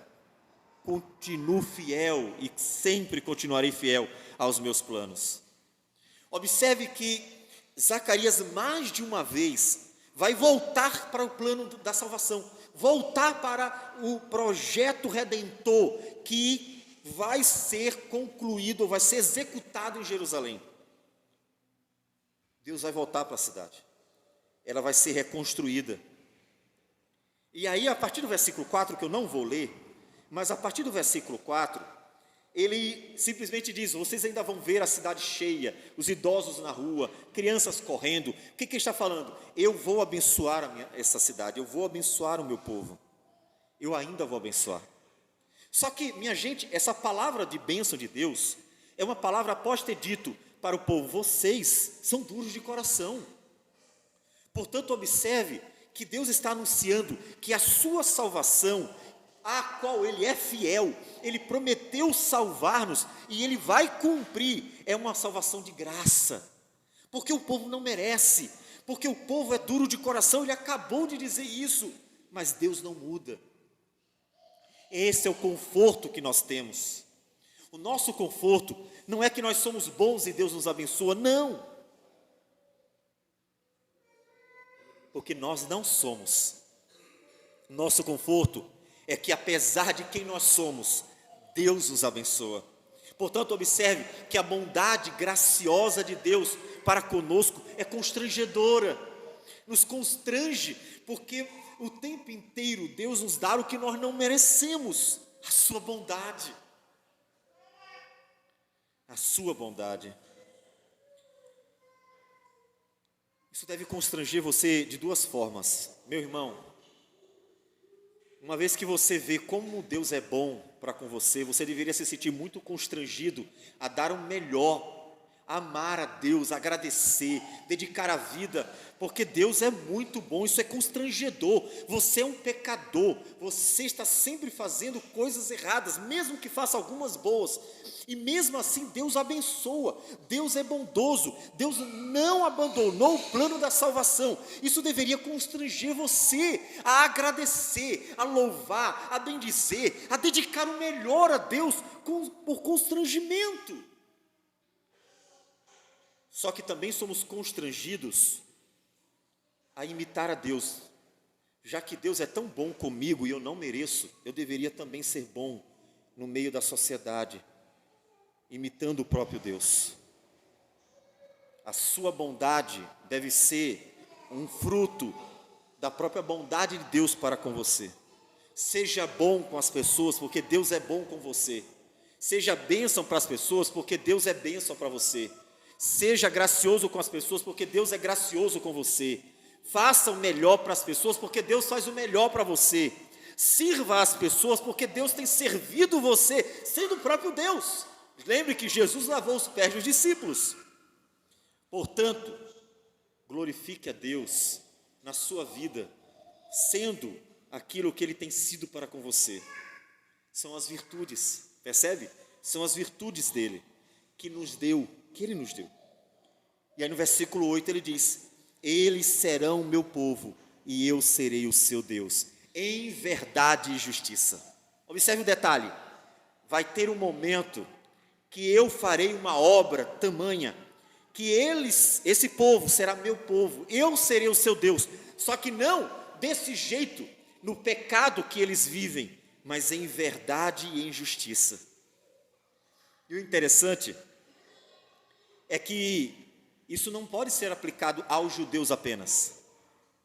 continuo fiel e sempre continuarei fiel aos meus planos. Observe que Zacarias mais de uma vez vai voltar para o plano da salvação, voltar para o projeto redentor que vai ser concluído, vai ser executado em Jerusalém. Deus vai voltar para a cidade, ela vai ser reconstruída. E aí, a partir do versículo 4, que eu não vou ler, mas a partir do versículo 4, ele simplesmente diz: vocês ainda vão ver a cidade cheia, os idosos na rua, crianças correndo. O que ele está falando? Eu vou abençoar essa cidade, eu vou abençoar o meu povo, eu ainda vou abençoar. Só que, minha gente, essa palavra de bênção de Deus é uma palavra após ter dito para o povo: vocês são duros de coração. Portanto, observe que Deus está anunciando que a sua salvação, a qual Ele é fiel, Ele prometeu salvar-nos e Ele vai cumprir, é uma salvação de graça, porque o povo não merece, porque o povo é duro de coração. Ele acabou de dizer isso, mas Deus não muda. Esse é o conforto que nós temos. O nosso conforto não é que nós somos bons e Deus nos abençoa, não, porque nós não somos. Nosso conforto é que, apesar de quem nós somos, Deus nos abençoa. Portanto, observe que a bondade graciosa de Deus para conosco é constrangedora, nos constrange, porque o tempo inteiro Deus nos dá o que nós não merecemos, a sua bondade. A sua bondade. Isso deve constranger você de duas formas, meu irmão. Uma vez que você vê como Deus é bom para com você, você deveria se sentir muito constrangido a dar o melhor, a amar a Deus, agradecer, dedicar a vida, porque Deus é muito bom. Isso é constrangedor. Você é um pecador, você está sempre fazendo coisas erradas, mesmo que faça algumas boas, e mesmo assim Deus abençoa. Deus é bondoso, Deus não abandonou o plano da salvação. Isso deveria constranger você a agradecer, a louvar, a bendizer, a dedicar o melhor a Deus por constrangimento. Só que também somos constrangidos a imitar a Deus. Já que Deus é tão bom comigo e eu não mereço, eu deveria também ser bom no meio da sociedade, imitando o próprio Deus. A sua bondade deve ser um fruto da própria bondade de Deus para com você. Seja bom com as pessoas, porque Deus é bom com você. Seja bênção para as pessoas, porque Deus é bênção para você. Seja gracioso com as pessoas, porque Deus é gracioso com você. Faça o melhor para as pessoas, porque Deus faz o melhor para você. Sirva as pessoas, porque Deus tem servido você, sendo o próprio Deus. Lembre que Jesus lavou os pés dos discípulos. Portanto, glorifique a Deus na sua vida, sendo aquilo que Ele tem sido para com você. São as virtudes, percebe? São as virtudes dele, que Ele nos deu. E aí no versículo 8 ele diz: eles serão meu povo, e eu serei o seu Deus, em verdade e justiça. Observe o detalhe: vai ter um momento que eu farei uma obra tamanha, que esse povo será meu povo, eu serei o seu Deus, só que não desse jeito, no pecado que eles vivem, mas em verdade e em justiça. E o interessante é que isso não pode ser aplicado aos judeus apenas,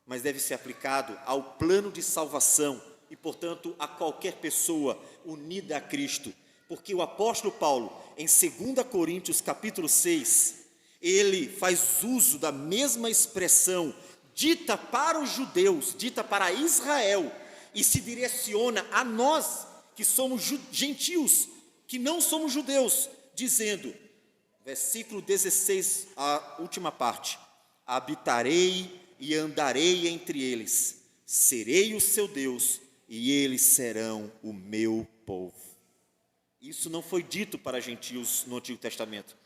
mas deve ser aplicado ao plano de salvação e, portanto, a qualquer pessoa unida a Cristo. Porque o apóstolo Paulo, em 2 Coríntios capítulo 6, ele faz uso da mesma expressão dita para os judeus, dita para Israel, e se direciona a nós, que somos gentios, que não somos judeus, dizendo, versículo 16, a última parte: habitarei e andarei entre eles, serei o seu Deus, e eles serão o meu povo. Isso não foi dito para gentios no Antigo Testamento,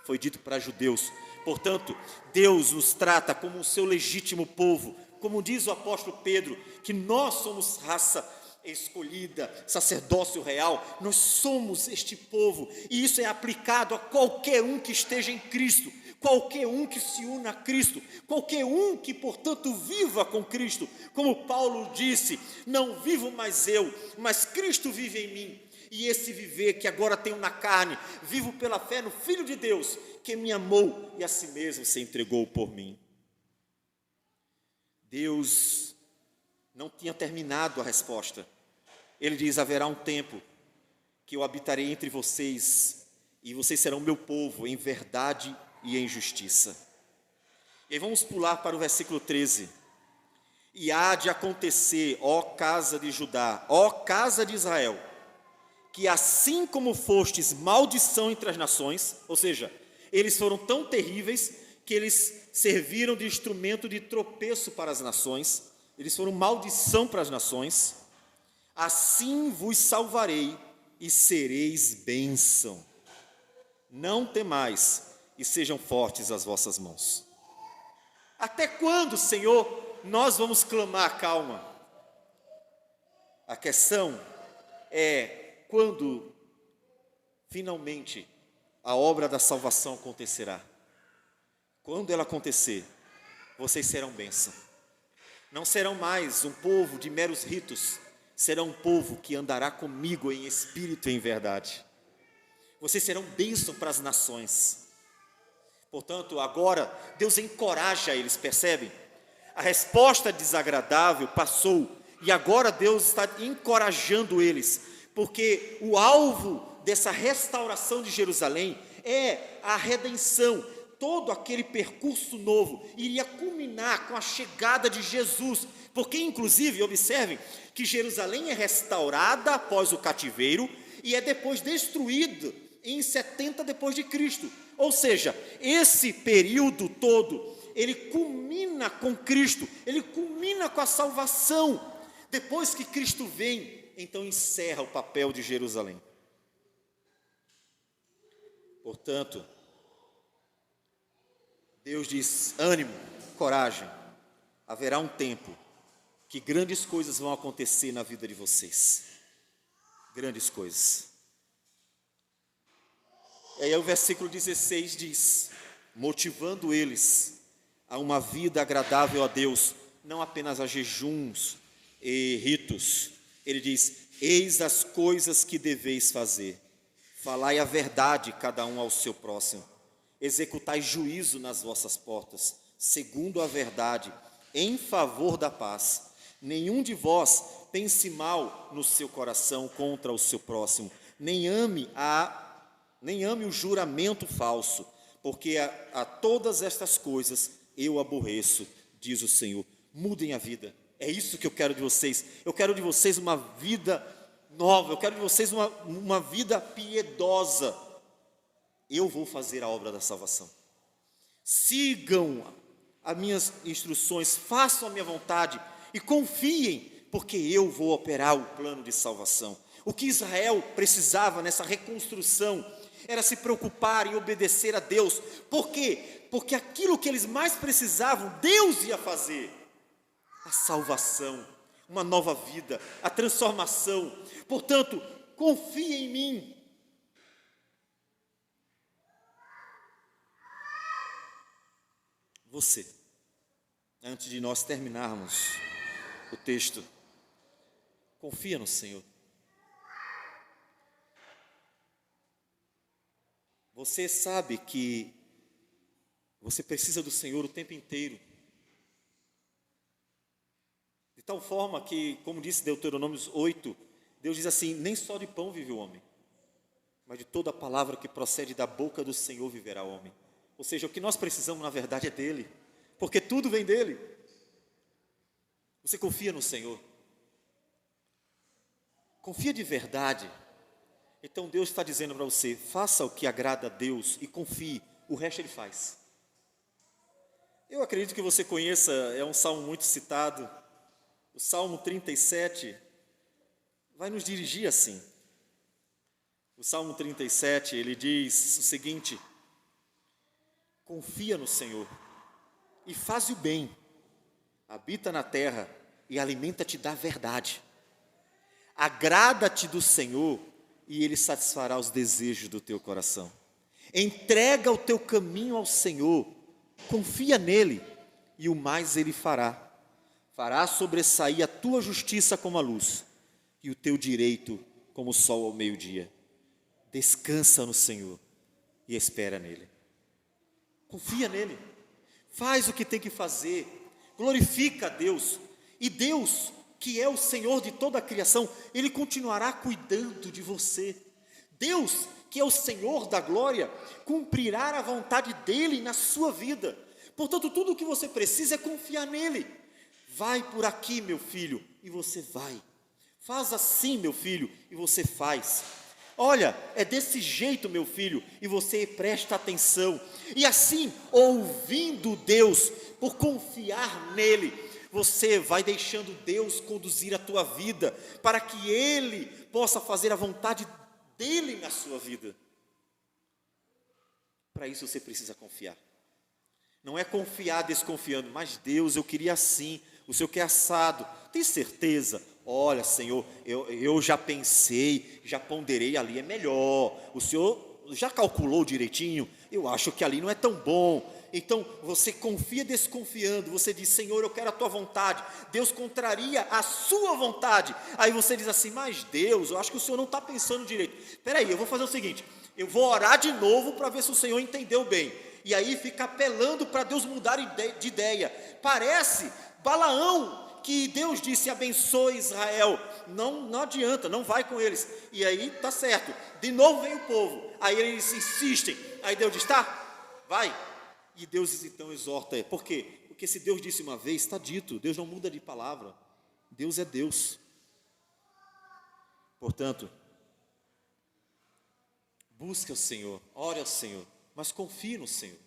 foi dito para judeus. Portanto, Deus nos trata como o seu legítimo povo, como diz o apóstolo Pedro, que nós somos raça escolhida, sacerdócio real, nós somos este povo, e isso é aplicado a qualquer um que esteja em Cristo, qualquer um que se una a Cristo, qualquer um que, portanto, viva com Cristo. Como Paulo disse: não vivo mais eu, mas Cristo vive em mim, e esse viver que agora tenho na carne, vivo pela fé no Filho de Deus, que me amou e a si mesmo se entregou por mim. Deus não tinha terminado a resposta. Ele diz: haverá um tempo que eu habitarei entre vocês, e vocês serão meu povo em verdade e em justiça. E aí vamos pular para o versículo 13. E há de acontecer, ó casa de Judá, ó casa de Israel, que assim como fostes maldição entre as nações, ou seja, eles foram tão terríveis que eles serviram de instrumento de tropeço para as nações, eles foram maldição para as nações, assim vos salvarei e sereis bênção. Não temais e sejam fortes as vossas mãos. Até quando, Senhor, nós vamos clamar calma? A questão é quando finalmente a obra da salvação acontecerá. Quando ela acontecer, vocês serão bênção. Não serão mais um povo de meros ritos, serão um povo que andará comigo em espírito e em verdade. Vocês serão bênção para as nações. Portanto, agora Deus encoraja eles, percebem? A resposta desagradável passou e agora Deus está encorajando eles, porque o alvo dessa restauração de Jerusalém é a redenção. Todo aquele percurso novo iria culminar com a chegada de Jesus, porque inclusive, observem, que Jerusalém é restaurada após o cativeiro e é depois destruída em 70 depois de Cristo. Ou seja, esse período todo, ele culmina com Cristo, ele culmina com a salvação. Depois que Cristo vem, então encerra o papel de Jerusalém. Portanto, Deus diz: ânimo, coragem, haverá um tempo que grandes coisas vão acontecer na vida de vocês. Grandes coisas. E aí o versículo 16 diz, motivando eles a uma vida agradável a Deus, não apenas a jejuns e ritos. Ele diz: eis as coisas que deveis fazer, falai a verdade cada um ao seu próximo, executai juízo nas vossas portas, segundo a verdade, em favor da paz. Nenhum de vós pense mal no seu coração contra o seu próximo, nem ame o juramento falso, porque a todas estas coisas eu aborreço, diz o Senhor. Mudem a vida. É isso que eu quero de vocês. Eu quero de vocês uma vida nova. Eu quero de vocês uma vida piedosa. Eu vou fazer a obra da salvação. Sigam as minhas instruções, façam a minha vontade e confiem, porque eu vou operar o plano de salvação. O que Israel precisava nessa reconstrução era se preocupar em obedecer a Deus. Por quê? Porque aquilo que eles mais precisavam, Deus ia fazer. A salvação, uma nova vida, a transformação. Portanto, confie em mim. Você, antes de nós terminarmos o texto, confia no Senhor. Você sabe que você precisa do Senhor o tempo inteiro. De tal forma que, como disse Deuteronômio 8, Deus diz assim: nem só de pão vive o homem, mas de toda a palavra que procede da boca do Senhor viverá o homem. Ou seja, o que nós precisamos na verdade é dele, porque tudo vem dele. Você confia no Senhor? Confia de verdade? Então Deus está dizendo para você: faça o que agrada a Deus e confie, o resto Ele faz. Eu acredito que você conheça, é um salmo muito citado, o Salmo 37, vai nos dirigir assim. O Salmo 37, ele diz o seguinte: confia no Senhor e faz o bem, habita na terra e alimenta-te da verdade. Agrada-te do Senhor e Ele satisfará os desejos do teu coração. Entrega o teu caminho ao Senhor, confia nele e o mais Ele fará. Fará sobressair a tua justiça como a luz e o teu direito como o sol ao meio-dia. Descansa no Senhor e espera nele. Confia nele, faz o que tem que fazer, glorifica a Deus. E Deus, que é o Senhor de toda a criação, Ele continuará cuidando de você. Deus, que é o Senhor da glória, cumprirá a vontade dEle na sua vida. Portanto, tudo o que você precisa é confiar nele. Vai por aqui, meu filho, e você vai. Faz assim, meu filho, e você faz. Olha, é desse jeito, meu filho, e você presta atenção. E assim, ouvindo Deus, por confiar nele, você vai deixando Deus conduzir a tua vida, para que Ele possa fazer a vontade dEle na sua vida. Para isso você precisa confiar. Não é confiar desconfiando, mas Deus, eu queria assim, o Senhor quer assado. Tem certeza? Olha, Senhor, eu já pensei, já ponderei, ali é melhor. O Senhor já calculou direitinho, eu acho que ali não é tão bom. Então você confia desconfiando, você diz: Senhor, eu quero a tua vontade. Deus contraria a sua vontade. Aí você diz assim: mas Deus, eu acho que o Senhor não está pensando direito. Espera aí, eu vou fazer o seguinte, eu vou orar de novo para ver se o Senhor entendeu bem. E aí fica apelando para Deus mudar de ideia. Parece Balaão, que Deus disse: abençoe Israel. Não adianta, não vai com eles. E aí tá certo, de novo vem o povo. Aí eles insistem, aí Deus diz: tá, vai. E Deus então exorta. Por quê? Porque se Deus disse uma vez, está dito. Deus não muda de palavra. Deus é Deus. Portanto, busque o Senhor, ore ao Senhor, mas confie no Senhor.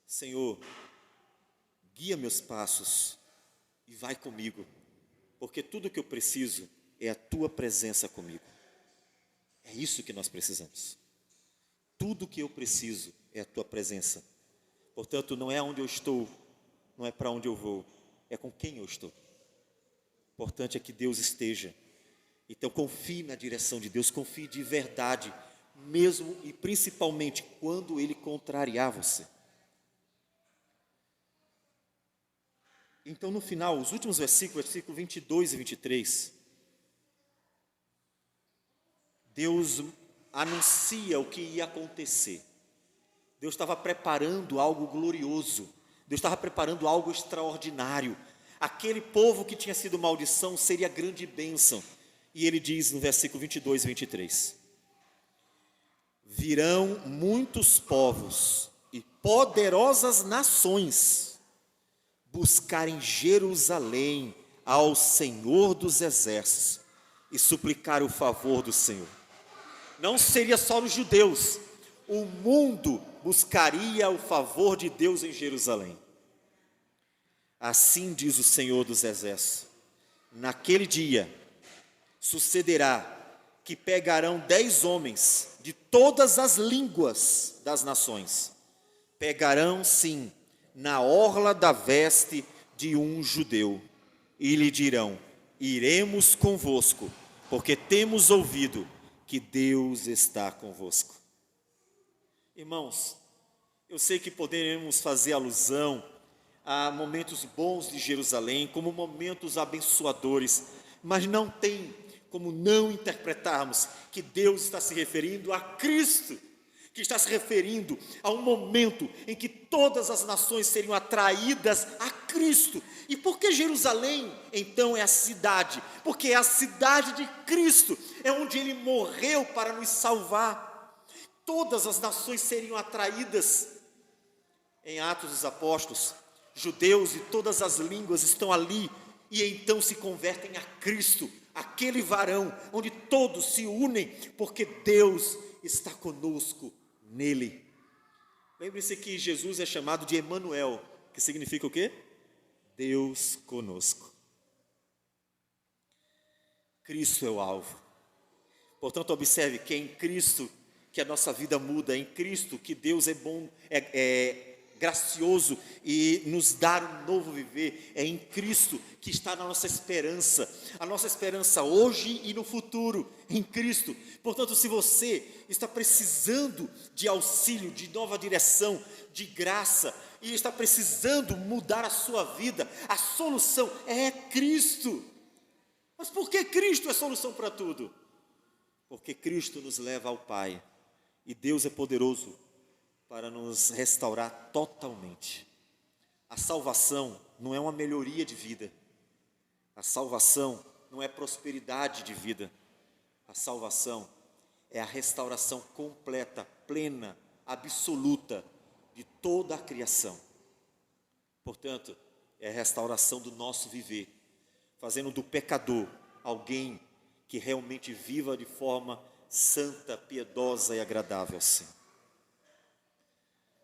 Senhor, guia meus passos e vai comigo, porque tudo que eu preciso é a tua presença comigo. É isso que nós precisamos. Tudo que eu preciso é a tua presença. Portanto, não é onde eu estou, não é para onde eu vou, é com quem eu estou. O importante é que Deus esteja. Então confie na direção de Deus, confie de verdade, mesmo e principalmente quando Ele contrariar você. Então no final, os últimos versículos, versículos 22 e 23, Deus anuncia o que ia acontecer. Deus estava preparando algo glorioso, Deus estava preparando algo extraordinário. Aquele povo que tinha sido maldição seria grande bênção. E ele diz no versículo 22 e 23: virão muitos povos e poderosas nações buscarem Jerusalém ao Senhor dos Exércitos e suplicar o favor do Senhor. Não seria só os judeus, o mundo buscaria o favor de Deus em Jerusalém. Assim diz o Senhor dos Exércitos: naquele dia sucederá que pegarão 10 homens de todas as línguas das nações, pegarão sim na orla da veste de um judeu, e lhe dirão: iremos convosco, porque temos ouvido que Deus está convosco. Irmãos, eu sei que poderemos fazer alusão a momentos bons de Jerusalém como momentos abençoadores, mas não tem como não interpretarmos que Deus está se referindo a Cristo, que está se referindo a um momento em que todas as nações seriam atraídas a Cristo. E por que Jerusalém, então, é a cidade? Porque é a cidade de Cristo, é onde Ele morreu para nos salvar. Todas as nações seriam atraídas. Em Atos dos Apóstolos, judeus de todas as línguas estão ali, e então se convertem a Cristo, aquele varão, onde todos se unem, porque Deus está conosco nele. Lembre-se que Jesus é chamado de Emanuel, que significa o quê? Deus conosco. Cristo é o alvo. Portanto, observe que é em Cristo que a nossa vida muda, é em Cristo que Deus é bom, é gracioso e nos dá um novo viver. É em Cristo que está a nossa esperança hoje e no futuro, em Cristo. Portanto, se você está precisando de auxílio, de nova direção, de graça, e está precisando mudar a sua vida, a solução é Cristo. Mas por que Cristo é solução para tudo? Porque Cristo nos leva ao Pai, e Deus é poderoso para nos restaurar totalmente. A salvação não é uma melhoria de vida. A salvação não é prosperidade de vida. A salvação é a restauração completa, plena, absoluta de toda a criação. Portanto, é a restauração do nosso viver, fazendo do pecador alguém que realmente viva de forma santa, piedosa e agradável ao Senhor.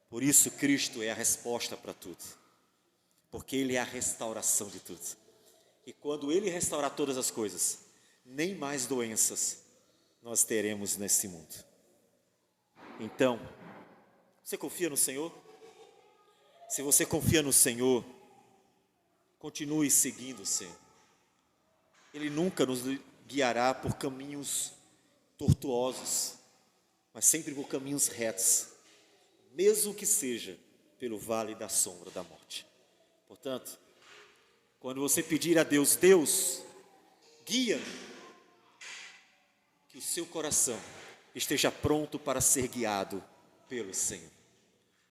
Por isso Cristo é a resposta para tudo, porque Ele é a restauração de tudo. E quando Ele restaurar todas as coisas, nem mais doenças nós teremos nesse mundo. Então, você confia no Senhor? Se você confia no Senhor, continue seguindo o Senhor. Ele nunca nos guiará por caminhos tortuosos, mas sempre por caminhos retos, mesmo que seja pelo vale da sombra da morte. Portanto, quando você pedir a Deus, Deus, guia-me, que o seu coração esteja pronto para ser guiado pelo Senhor.